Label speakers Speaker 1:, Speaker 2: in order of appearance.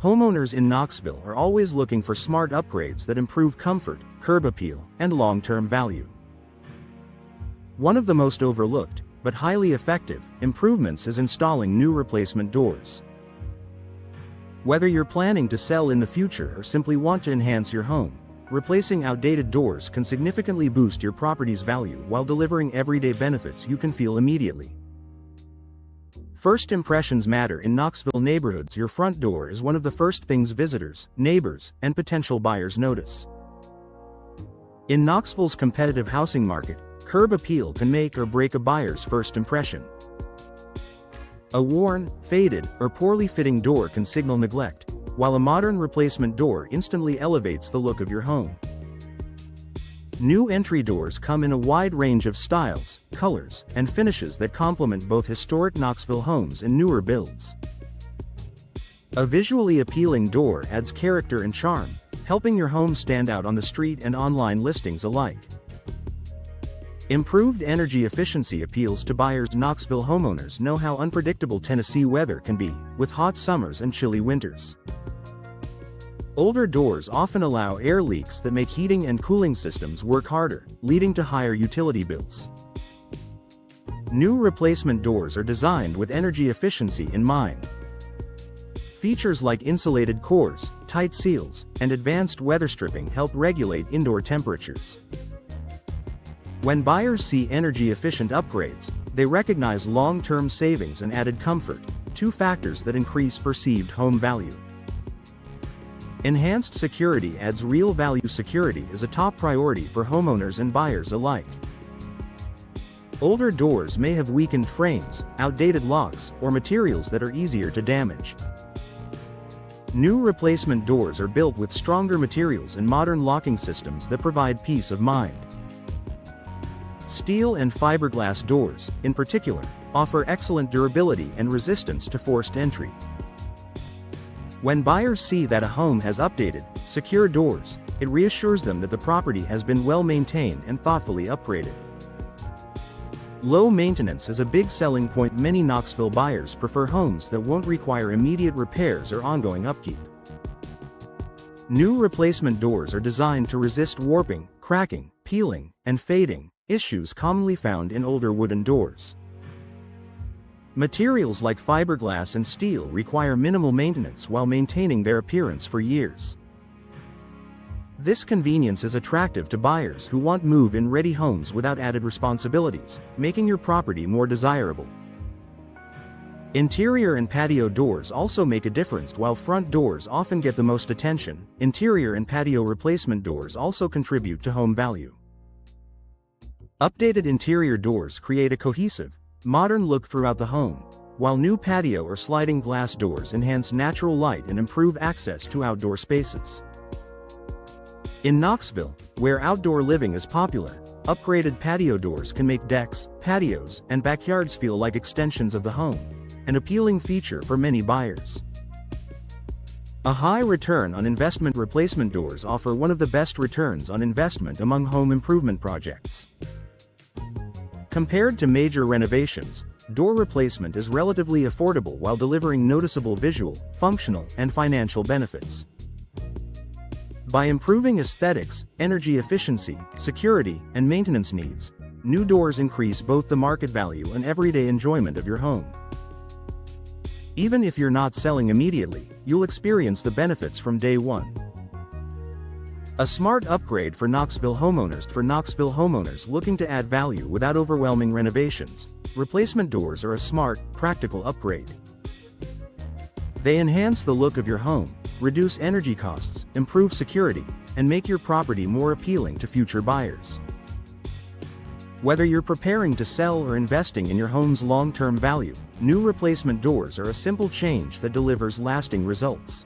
Speaker 1: Homeowners in Knoxville are always looking for smart upgrades that improve comfort, curb appeal, and long-term value. One of the most overlooked, but highly effective, improvements is installing new replacement doors. Whether you're planning to sell in the future or simply want to enhance your home, replacing outdated doors can significantly boost your property's value while delivering everyday benefits you can feel immediately. First impressions matter in Knoxville neighborhoods. Your front door is one of the first things visitors, neighbors, and potential buyers notice. In Knoxville's competitive housing market, curb appeal can make or break a buyer's first impression. A worn, faded, or poorly fitting door can signal neglect, while a modern replacement door instantly elevates the look of your home. New entry doors come in a wide range of styles, colors, and finishes that complement both historic Knoxville homes and newer builds. A visually appealing door adds character and charm, helping your home stand out on the street and online listings alike. Improved energy efficiency appeals to buyers. Knoxville homeowners know how unpredictable Tennessee weather can be, with hot summers and chilly winters. Older doors often allow air leaks that make heating and cooling systems work harder, leading to higher utility bills. New replacement doors are designed with energy efficiency in mind. Features like insulated cores, tight seals, and advanced weather stripping help regulate indoor temperatures. When buyers see energy-efficient upgrades, they recognize long-term savings and added comfort, two factors that increase perceived home value. Enhanced security adds real value. Security is a top priority for homeowners and buyers alike. Older doors may have weakened frames, outdated locks, or materials that are easier to damage. New replacement doors are built with stronger materials and modern locking systems that provide peace of mind. Steel and fiberglass doors, in particular, offer excellent durability and resistance to forced entry. When buyers see that a home has updated, secure doors, it reassures them that the property has been well maintained and thoughtfully upgraded. Low maintenance is a big selling point. Many Knoxville buyers prefer homes that won't require immediate repairs or ongoing upkeep. New replacement doors are designed to resist warping, cracking, peeling, and fading, issues commonly found in older wooden doors. Materials like fiberglass and steel require minimal maintenance while maintaining their appearance for years. This convenience is attractive to buyers who want move-in ready homes without added responsibilities, making your property more desirable. Interior and patio doors also make a difference. While front doors often get the most attention, interior and patio replacement doors also contribute to home value. Updated interior doors create a cohesive, modern look throughout the home, while new patio or sliding glass doors enhance natural light and improve access to outdoor spaces. In Knoxville, where outdoor living is popular, upgraded patio doors can make decks, patios, and backyards feel like extensions of the home, an appealing feature for many buyers. A high return on investment. Replacement doors offer one of the best returns on investment among home improvement projects. Compared to major renovations, door replacement is relatively affordable while delivering noticeable visual, functional, and financial benefits. By improving aesthetics, energy efficiency, security, and maintenance needs, new doors increase both the market value and everyday enjoyment of your home. Even if you're not selling immediately, you'll experience the benefits from day one. A smart upgrade for Knoxville homeowners. For Knoxville homeowners looking to add value without overwhelming renovations, replacement doors are a smart, practical upgrade. They enhance the look of your home, reduce energy costs, improve security, and make your property more appealing to future buyers. Whether you're preparing to sell or investing in your home's long-term value, new replacement doors are a simple change that delivers lasting results.